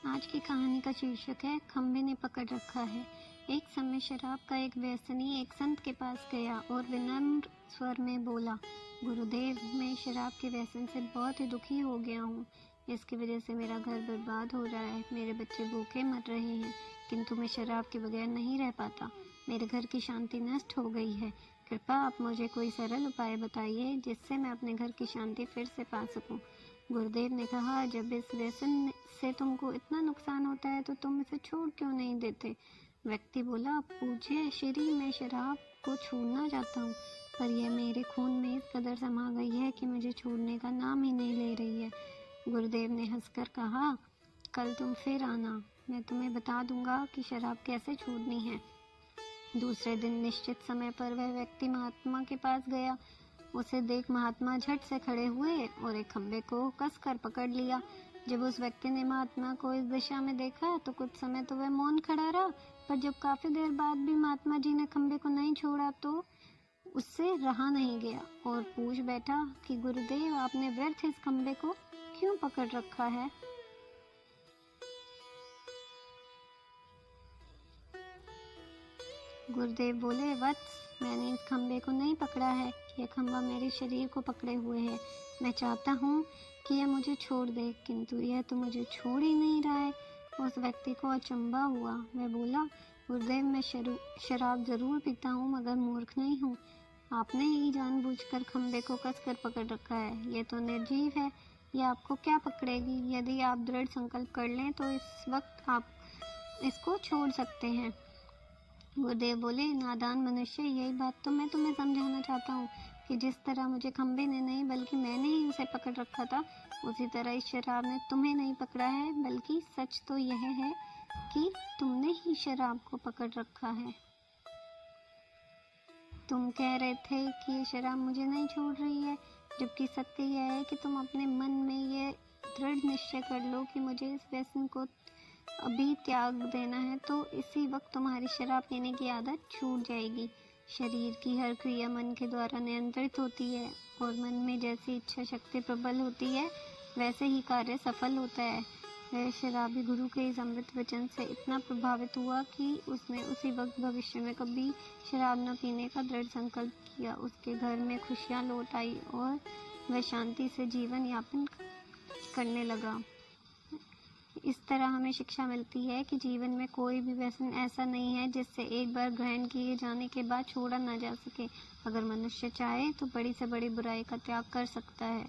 आज की कहानी का शीर्षक है खंबे ने पकड़ रखा है। एक समय शराब का एक व्यसनी एक संत के पास गया और विनम्र स्वर में बोला, गुरुदेव, मैं शराब के व्यसन से बहुत ही दुखी हो गया हूँ। इसकी वजह से मेरा घर बर्बाद हो रहा है, मेरे बच्चे भूखे मर रहे हैं, किंतु मैं शराब के बगैर नहीं रह पाता। मेरे घर की शांति नष्ट हो गई है। कृपा आप मुझे कोई सरल उपाय बताइए जिससे मैं अपने घर की शांति फिर से पा सकूं। गुरुदेव ने कहा, जब इस व्यसन से तुमको इतना नुकसान होता है तो तुम इसे छोड़ क्यों नहीं देते? व्यक्ति बोला, पूज्य श्री, मैं शराब को छोड़ना चाहता हूँ, पर यह मेरे खून में इस कदर समा गई है कि मुझे छोड़ने का नाम ही नहीं ले रही है। गुरुदेव ने हंसकर कहा, कल तुम फिर आना, मैं तुम्हें बता दूंगा कि शराब कैसे छोड़नी है। दूसरे दिन निश्चित समय पर वह व्यक्ति महात्मा के पास गया। उसे देख महात्मा झट से खड़े हुए और एक खंबे को कसकर पकड़ लिया। जब उस व्यक्ति ने महात्मा को इस दिशा में देखा तो कुछ समय तो वह मौन खड़ा रहा, पर जब काफी देर बाद भी महात्मा जी ने खंबे को नहीं छोड़ा तो उससे रहा नहीं गया और पूछ बैठा कि गुरुदेव, आपने व्यर्थ इस खंबे को क्यों पकड़ रखा है? गुरुदेव बोले, वत्स, मैंने इस खंबे को नहीं पकड़ा है, यह खंबा मेरे शरीर को पकड़े हुए है। मैं चाहता हूँ कि यह मुझे छोड़ दे, किंतु यह तो मुझे छोड़ ही नहीं रहा है। उस व्यक्ति को अचंभा हुआ। वह बोला, गुरुदेव, मैं शराब जरूर पीता हूँ, मगर मूर्ख नहीं हूँ। आपने ही जानबूझकर खंबे को कसकर पकड़ रखा है। यह तो निर्जीव है, यह आपको क्या पकड़ेगी? यदि आप दृढ़ संकल्प कर लें तो इस वक्त आप इसको छोड़ सकते हैं। गुरुदेव बोले, नादान मनुष्य, यही बात तो मैं तुम्हें समझाना चाहता हूँ कि जिस तरह मुझे खंबे ने नहीं बल्कि मैंने ही उसे पकड़ रखा था, उसी तरह इस शराब ने तुम्हें नहीं पकड़ा है, बल्कि सच तो यह है कि तुमने ही शराब को पकड़ रखा है। तुम कह रहे थे कि ये शराब मुझे नहीं छोड़ रही है, जबकि सत्य यह है कि तुम अपने मन में यह दृढ़ निश्चय कर लो कि मुझे इस व्यसन को अभी त्याग देना है, तो इसी वक्त तुम्हारी शराब पीने की आदत छूट जाएगी। शरीर की हर क्रिया मन के द्वारा नियंत्रित होती है और मन में जैसी इच्छा शक्ति प्रबल होती है वैसे ही कार्य सफल होता है। वह शराबी गुरु के इस अमृत वचन से इतना प्रभावित हुआ कि उसने उसी वक्त भविष्य में कभी शराब न पीने का दृढ़ संकल्प किया। उसके घर में खुशियाँ लौट आई और वह शांति से जीवन यापन करने लगा। इस तरह हमें शिक्षा मिलती है कि जीवन में कोई भी व्यसन ऐसा नहीं है जिससे एक बार ग्रहण किए जाने के बाद छोड़ा ना जा सके। अगर मनुष्य चाहे तो बड़ी से बड़ी बुराई का त्याग कर सकता है।